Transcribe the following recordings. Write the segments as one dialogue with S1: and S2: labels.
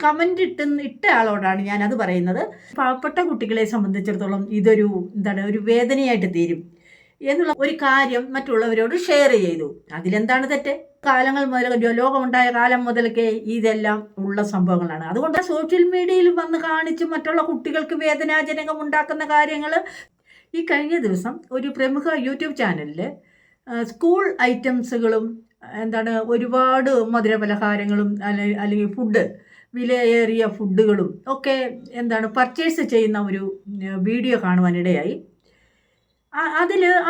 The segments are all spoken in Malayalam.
S1: കമൻ്റ് ഇട്ട ആളോടാണ് ഞാനത് പറയുന്നത്. പാവപ്പെട്ട കുട്ടികളെ സംബന്ധിച്ചിടത്തോളം ഇതൊരു ഒരു വേദനയായിട്ട് തീരും എന്നുള്ള ഒരു കാര്യം മറ്റുള്ളവരോട് ഷെയർ ചെയ്തു. അതിലെന്താണ് തെറ്റ്? കാലങ്ങൾ മുതൽ ലോകമുണ്ടായ കാലം മുതലൊക്കെ ഇതെല്ലാം ഉള്ള സംഭവങ്ങളാണ്. അതുകൊണ്ട് സോഷ്യൽ മീഡിയയിൽ വന്ന് കാണിച്ച് മറ്റുള്ള കുട്ടികൾക്ക് വേദനാജനകം ഉണ്ടാക്കുന്ന കാര്യങ്ങൾ ഈ കഴിഞ്ഞ ദിവസം ഒരു പ്രമുഖ യൂട്യൂബ് ചാനലിൽ സ്കൂൾ ഐറ്റംസുകളും ഒരുപാട് മധുരപലഹാരങ്ങളും അല്ലെങ്കിൽ ഫുഡ് വിലയേറിയ ഫുഡുകളും ഒക്കെ പർച്ചേസ് ചെയ്യുന്ന ഒരു വീഡിയോ കാണുവാനിടയായി.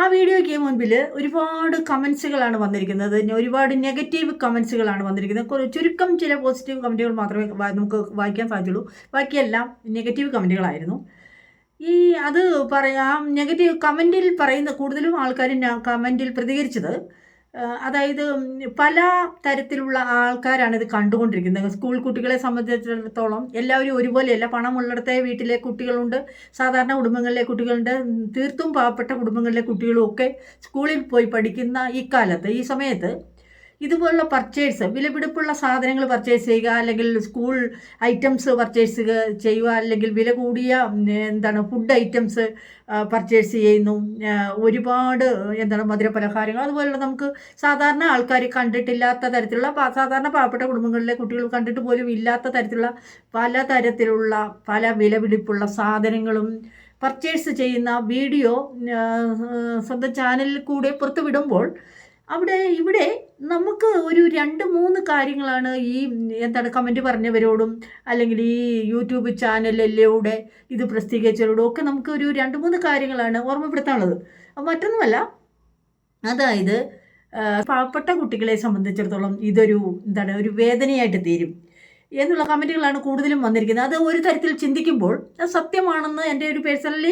S1: ആ വീഡിയോയ്ക്ക് മുൻപിൽ ഒരുപാട് കമൻസുകളാണ് വന്നിരിക്കുന്നത്. ഒരുപാട് നെഗറ്റീവ് കമൻസുകളാണ് വന്നിരിക്കുന്നത്. ചുരുക്കം ചില പോസിറ്റീവ് കമൻറ്റുകൾ മാത്രമേ നമുക്ക് വായിക്കാൻ സാധിച്ചുള്ളൂ. ബാക്കിയെല്ലാം നെഗറ്റീവ് കമൻറ്റുകളായിരുന്നു. അത് പറയാം, നെഗറ്റീവ് കമൻറ്റിൽ പറയുന്ന കൂടുതലും ആൾക്കാർ കമൻറ്റിൽ പ്രതികരിച്ചത്, അതായത് പല തരത്തിലുള്ള ആൾക്കാരാണ് ഇത് കണ്ടുകൊണ്ടിരിക്കുന്നത്. സ്കൂൾ കുട്ടികളെ സംബന്ധിച്ചിടത്തോളം എല്ലാവരും ഒരുപോലെയല്ല. പണമുള്ളിടത്തെ വീട്ടിലെ കുട്ടികളുണ്ട്, സാധാരണ കുടുംബങ്ങളിലെ കുട്ടികളുണ്ട്, തീർത്തും പാവപ്പെട്ട കുടുംബങ്ങളിലെ കുട്ടികളും ഒക്കെ സ്കൂളിൽ പോയി പഠിക്കുന്ന ഈ സമയത്ത് ഇതുപോലുള്ള പർച്ചേസ്, വിലപിടിപ്പുള്ള സാധനങ്ങൾ പർച്ചേസ് ചെയ്യുക, അല്ലെങ്കിൽ സ്കൂൾ ഐറ്റംസ് പർച്ചേസ് ചെയ്യുക, അല്ലെങ്കിൽ വില കൂടിയ ഫുഡ് ഐറ്റംസ് പർച്ചേസ് ചെയ്യുന്നു. ഒരുപാട് മധുരപലഹാരങ്ങൾ, അതുപോലുള്ള നമുക്ക് സാധാരണ ആൾക്കാർ കണ്ടിട്ടില്ലാത്ത തരത്തിലുള്ള, സാധാരണ പാവപ്പെട്ട കുടുംബങ്ങളിലെ കുട്ടികൾ കണ്ടിട്ട് പോലും ഇല്ലാത്ത തരത്തിലുള്ള പല വിലപിടിപ്പുള്ള സാധനങ്ങളും പർച്ചേസ് ചെയ്യുന്ന വീഡിയോ സ്വന്തം ചാനലിൽ കൂടെ പുറത്തുവിടുമ്പോൾ ഇവിടെ നമുക്ക് ഒരു 2-3 കാര്യങ്ങളാണ് ഈ കമൻറ്റ് പറഞ്ഞവരോടും അല്ലെങ്കിൽ ഈ യൂട്യൂബ് ചാനലിലൂടെ ഇത് പ്രസിദ്ധീകരിച്ചവരോടും ഒക്കെ നമുക്ക് ഒരു 2-3 കാര്യങ്ങളാണ് ഓർമ്മപ്പെടുത്താനുള്ളത്. മറ്റൊന്നുമല്ല, അതായത് പാവപ്പെട്ട കുട്ടികളെ സംബന്ധിച്ചിടത്തോളം ഇതൊരു ഒരു വേദനയായിട്ട് തീരും എന്നുള്ള കമൻറ്റുകളാണ് കൂടുതലും വന്നിരിക്കുന്നത്. അത് ഒരു തരത്തിൽ ചിന്തിക്കുമ്പോൾ അത് സത്യമാണെന്ന് എൻ്റെ ഒരു പേഴ്സണലി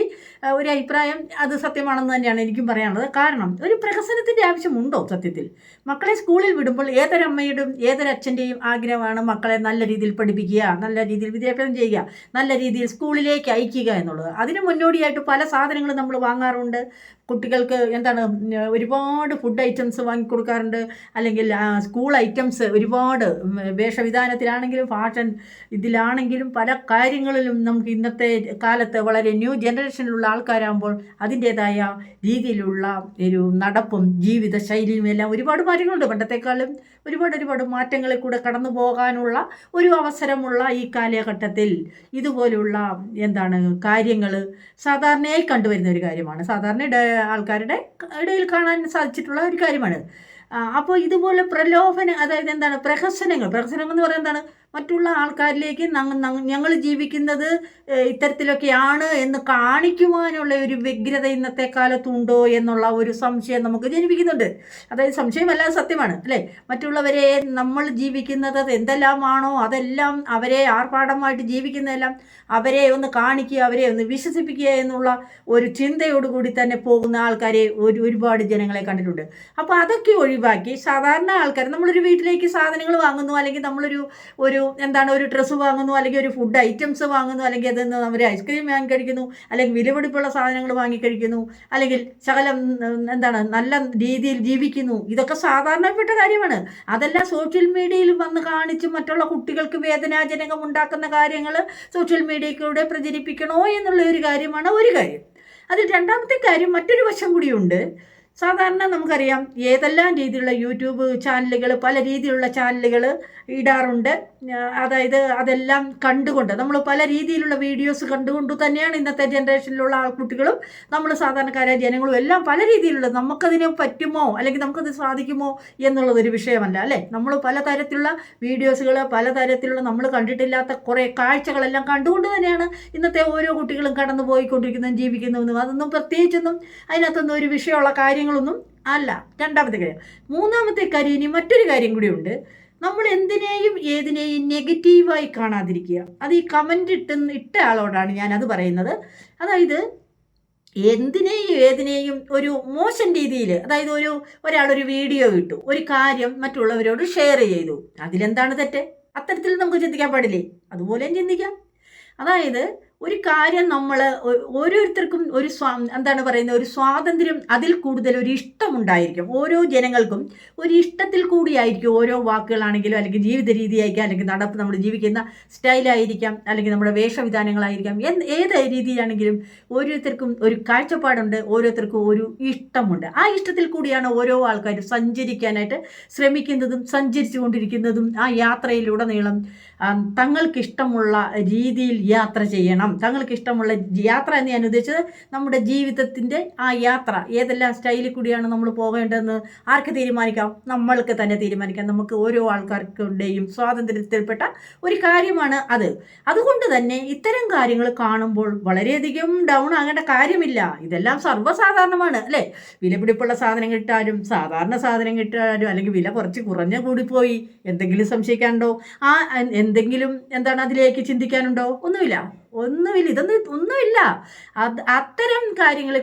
S1: ഒരു അഭിപ്രായം, അത് സത്യമാണെന്ന് തന്നെയാണ് എനിക്കും പറയാനുള്ളത്. കാരണം ഒരു പ്രഹസനത്തിൻ്റെ ആവശ്യമുണ്ടോ? സത്യത്തിൽ മക്കളെ സ്കൂളിൽ വിടുമ്പോൾ ഏതൊരമ്മയുടെയും ഏതൊരച്ഛൻ്റെയും ആഗ്രഹമാണ് മക്കളെ നല്ല രീതിയിൽ പഠിപ്പിക്കുക, നല്ല രീതിയിൽ വിദ്യാഭ്യാസം ചെയ്യുക, നല്ല രീതിയിൽ സ്കൂളിലേക്ക് അയക്കുക എന്നുള്ളത്. അതിന് മുന്നോടിയായിട്ട് പല സാധനങ്ങളും നമ്മൾ വാങ്ങാറുണ്ട്. കുട്ടികൾക്ക് ഒരുപാട് ഫുഡ് ഐറ്റംസ് വാങ്ങിക്കൊടുക്കാറുണ്ട്, അല്ലെങ്കിൽ സ്കൂൾ ഐറ്റംസ് ഒരുപാട് വേഷവിധാനത്തിലാണെങ്കിലും ഫാഷൻ ഇതിലാണെങ്കിലും പല കാര്യങ്ങളിലും നമുക്ക് ഇന്നത്തെ കാലത്ത് വളരെ ന്യൂ ജനറേഷനിലുള്ള ആൾക്കാരാകുമ്പോൾ അതിൻ്റേതായ രീതിയിലുള്ള ഒരു നടപ്പും ജീവിത ശൈലിയും എല്ലാം ഒരുപാട് മാറ്റങ്ങളുണ്ട്. പണ്ടത്തെക്കാളും ഒരുപാട് മാറ്റങ്ങളിൽ കൂടെ കടന്നു പോകാനുള്ള ഒരു അവസരമുള്ള ഈ കാലഘട്ടത്തിൽ ഇതുപോലുള്ള കാര്യങ്ങൾ സാധാരണയായി കണ്ടുവരുന്ന ഒരു കാര്യമാണ്. സാധാരണ ആൾക്കാരുടെ ഇടയിൽ കാണാൻ സാധിച്ചിട്ടുള്ള ഒരു കാര്യമാണ്. അപ്പോൾ ഇതുപോലെ അതായത് പ്രഹസനങ്ങൾ എന്ന് പറയുന്നത് മറ്റുള്ള ആൾക്കാരിലേക്ക് ഞങ്ങൾ ജീവിക്കുന്നത് ഇത്തരത്തിലൊക്കെയാണ് എന്ന് കാണിക്കുവാനുള്ള ഒരു വ്യഗ്രത ഇന്നത്തെ കാലത്തുണ്ടോ എന്നുള്ള ഒരു സംശയം നമുക്ക് ജനിപ്പിക്കുന്നുണ്ട്. അതായത് സംശയമല്ലാതെ സത്യമാണ്, അല്ലേ? മറ്റുള്ളവരെ നമ്മൾ ജീവിക്കുന്നത് എന്തെല്ലാമാണോ അതെല്ലാം അവരെ ആർഭാടമായിട്ട് ജീവിക്കുന്നതെല്ലാം അവരെ ഒന്ന് കാണിക്കുക, അവരെ ഒന്ന് വിശ്വസിപ്പിക്കുക എന്നുള്ള ഒരു ചിന്തയോടുകൂടി തന്നെ പോകുന്ന ആൾക്കാരെ ഒരുപാട് ജനങ്ങളെ കണ്ടിട്ടുണ്ട്. അപ്പോൾ അതൊക്കെ ഒഴിവാക്കി സാധാരണ ആൾക്കാർ, നമ്മളൊരു വീട്ടിലേക്ക് സാധനങ്ങൾ വാങ്ങുന്നു, അല്ലെങ്കിൽ നമ്മളൊരു ഒരു ഡ്രസ്സ് വാങ്ങുന്നു, അല്ലെങ്കിൽ ഒരു ഫുഡ് ഐറ്റംസ് വാങ്ങുന്നു, അല്ലെങ്കിൽ അതിൽ നിന്ന് അവർ ഐസ്ക്രീം വാങ്ങിക്കഴിക്കുന്നു, അല്ലെങ്കിൽ വിലപിടിപ്പുള്ള സാധനങ്ങൾ വാങ്ങിക്കഴിക്കുന്നു, അല്ലെങ്കിൽ ശകലം നല്ല രീതിയിൽ ജീവിക്കുന്നു. ഇതൊക്കെ സാധാരണപ്പെട്ട കാര്യമാണ്. അതെല്ലാം സോഷ്യൽ മീഡിയയിൽ വന്ന് കാണിച്ച് മറ്റുള്ള കുട്ടികൾക്ക് വേദനാജനകം ഉണ്ടാക്കുന്ന കാര്യങ്ങൾ സോഷ്യൽ മീഡിയയിലൂടെ പ്രചരിപ്പിക്കണോ എന്നുള്ള ഒരു കാര്യമാണ് ഒരു കാര്യം. അതിൽ രണ്ടാമത്തെ കാര്യം, മറ്റൊരു വശം കൂടിയുണ്ട്. സാധാരണ നമുക്കറിയാം ഏതെല്ലാം രീതിയിലുള്ള യൂട്യൂബ് ചാനലുകൾ, പല രീതിയിലുള്ള ചാനലുകൾ ഇടാറുണ്ട്. അതായത് അതെല്ലാം കണ്ടുകൊണ്ട് നമ്മൾ പല രീതിയിലുള്ള വീഡിയോസ് കണ്ടുകൊണ്ട് തന്നെയാണ് ഇന്നത്തെ ജനറേഷനിലുള്ള ആൾക്കുട്ടികളും നമ്മൾ സാധാരണക്കാരായ ജനങ്ങളും എല്ലാം പല രീതിയിലുള്ള, നമുക്കതിന് പറ്റുമോ അല്ലെങ്കിൽ നമുക്കത് സാധിക്കുമോ എന്നുള്ളതൊരു വിഷയമല്ല, അല്ലേ? നമ്മൾ പലതരത്തിലുള്ള വീഡിയോസുകൾ, പലതരത്തിലുള്ള നമ്മൾ കണ്ടിട്ടില്ലാത്ത കുറേ കാഴ്ചകളെല്ലാം കണ്ടുകൊണ്ട് തന്നെയാണ് ഇന്നത്തെ ഓരോ കുട്ടികളും കടന്നു പോയിക്കൊണ്ടിരിക്കുന്നതും ജീവിക്കുന്നതും. അതൊന്നും പ്രത്യേകിച്ചൊന്നും അതിനകത്തൊന്നും ഒരു വിഷയമുള്ള കാര്യങ്ങളൊന്നും അല്ല. രണ്ടാമത്തെ കാര്യം. മൂന്നാമത്തെ കാര്യം, ഇനി മറ്റൊരു കാര്യം കൂടിയുണ്ട്. നമ്മൾ എന്തിനേയും ഏതിനേയും നെഗറ്റീവായി കാണാതിരിക്കുക. അത് ഈ കമൻ്റ് ഇട്ട ആളോടാണ് ഞാനത് പറയുന്നത്. അതായത് എന്തിനേയും ഏതിനേയും ഒരു മോശം രീതിയിൽ, അതായത് ഒരാളൊരു വീഡിയോ ഇട്ടു, ഒരു കാര്യം മറ്റുള്ളവരോട് ഷെയർ ചെയ്തു, അതിലെന്താണ് തെറ്റ്? അത്തരത്തിൽ നമുക്ക് ചിന്തിക്കാൻ പാടില്ലേ? അതുപോലെയും ചിന്തിക്കാം. അതായത് ഒരു കാര്യം നമ്മൾ ഓരോരുത്തർക്കും ഒരു എന്താണ് പറയുന്നത്, ഒരു സ്വാതന്ത്ര്യം, അതിൽ കൂടുതൽ ഒരു ഇഷ്ടമുണ്ടായിരിക്കും. ഓരോ ജനങ്ങൾക്കും ഒരു ഇഷ്ടത്തിൽ കൂടിയായിരിക്കും ഓരോ വാക്കുകളാണെങ്കിലും, അല്ലെങ്കിൽ ജീവിത രീതിയായിരിക്കാം, അല്ലെങ്കിൽ നമ്മൾ ജീവിക്കുന്ന സ്റ്റൈലായിരിക്കാം, അല്ലെങ്കിൽ നമ്മുടെ വേഷവിധാനങ്ങളായിരിക്കാം, ഏത് രീതിയാണെങ്കിലും ഓരോരുത്തർക്കും ഒരു കാഴ്ചപ്പാടുണ്ട്, ഓരോരുത്തർക്കും ഒരു ഇഷ്ടമുണ്ട്. ആ ഇഷ്ടത്തിൽ കൂടിയാണ് ഓരോ ആൾക്കാരും സഞ്ചരിക്കാനായിട്ട് ശ്രമിക്കുന്നതും സഞ്ചരിച്ചു കൊണ്ടിരിക്കുന്നതും. ആ യാത്രയിലുടനീളം തങ്ങൾക്കിഷ്ടമുള്ള രീതിയിൽ യാത്ര ചെയ്യണം. തങ്ങൾക്കിഷ്ടമുള്ള യാത്ര എന്ന് ഞാൻ ഉദ്ദേശിച്ചത് നമ്മുടെ ജീവിതത്തിൻ്റെ ആ യാത്ര ഏതെല്ലാം സ്റ്റൈലിൽ കൂടിയാണ് നമ്മൾ പോകേണ്ടതെന്ന് ആർക്ക് തീരുമാനിക്കാം? നമ്മൾക്ക് തന്നെ തീരുമാനിക്കാം. നമുക്ക് ഓരോ ആൾക്കാർക്കുടെയും സ്വാതന്ത്ര്യത്തിൽപ്പെട്ട ഒരു കാര്യമാണ് അത്. അതുകൊണ്ട് തന്നെ ഇത്തരം കാര്യങ്ങൾ കാണുമ്പോൾ വളരെയധികം ഡൗൺ ആകേണ്ട കാര്യമില്ല. ഇതെല്ലാം സർവ്വസാധാരണമാണ് അല്ലേ? വിലപിടിപ്പുള്ള സാധനം കിട്ടാനും സാധാരണ സാധനം കിട്ടാനും, അല്ലെങ്കിൽ വില കുറച്ച് കുറഞ്ഞ കൂടിപ്പോയി, എന്തെങ്കിലും സംശയിക്കാനുണ്ടോ? എന്തെങ്കിലും അതിലേക്ക് ചിന്തിക്കാനുണ്ടോ? ഒന്നുമില്ല. ഇതൊന്നും ഒന്നുമില്ല. അത്തരം കാര്യങ്ങൾ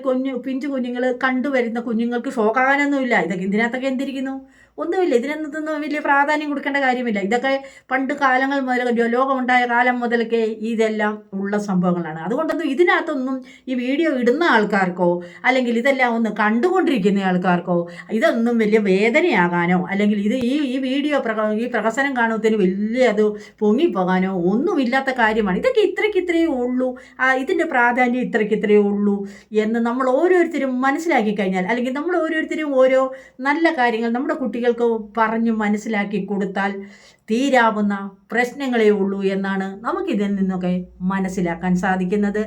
S1: പിഞ്ചു കുഞ്ഞുങ്ങൾ കണ്ടുവരുന്ന കുഞ്ഞുങ്ങൾക്ക് ഷോക്കാകാനൊന്നുമില്ല. ഇതിനകത്തൊക്കെ എന്തിരിക്കുന്നു? ഒന്നുമില്ല. ഇതിനൊന്നും വലിയ പ്രാധാന്യം കൊടുക്കേണ്ട കാര്യമില്ല. ഇതൊക്കെ പണ്ട് കാലങ്ങൾ മുതൽ, ലോകമുണ്ടായ കാലം മുതലൊക്കെ ഇതെല്ലാം ഉള്ള സംഭവങ്ങളാണ്. അതുകൊണ്ടൊന്നും ഇതിനകത്തൊന്നും ഈ വീഡിയോ ഇടുന്ന ആൾക്കാർക്കോ, അല്ലെങ്കിൽ ഇതെല്ലാം ഒന്ന് കണ്ടുകൊണ്ടിരിക്കുന്ന ആൾക്കാർക്കോ ഇതൊന്നും വലിയ വേദനയാകാനോ, അല്ലെങ്കിൽ ഈ വീഡിയോ ഈ പ്രഹസനം കാണുന്നതിന് വലിയ അത് പൊങ്ങിപ്പോകാനോ ഒന്നുമില്ലാത്ത കാര്യമാണ്. ഇതൊക്കെ ഇത്രയേ ഉള്ളൂ, ഇതിൻ്റെ പ്രാധാന്യം ഇത്രയേ ഉള്ളൂ എന്ന് നമ്മൾ ഓരോരുത്തരും മനസ്സിലാക്കി കഴിഞ്ഞാൽ, അല്ലെങ്കിൽ നമ്മൾ ഓരോരുത്തരും ഓരോ നല്ല കാര്യങ്ങൾ നമ്മുടെ കുട്ടികൾക്ക് പറഞ്ഞു മനസ്സിലാക്കി കൊടുത്താൽ തീരാവുന്ന പ്രശ്നങ്ങളേ ഉള്ളൂ എന്നാണ് നമുക്കിതിൽ നിന്നൊക്കെ മനസ്സിലാക്കാൻ സാധിക്കുന്നത്.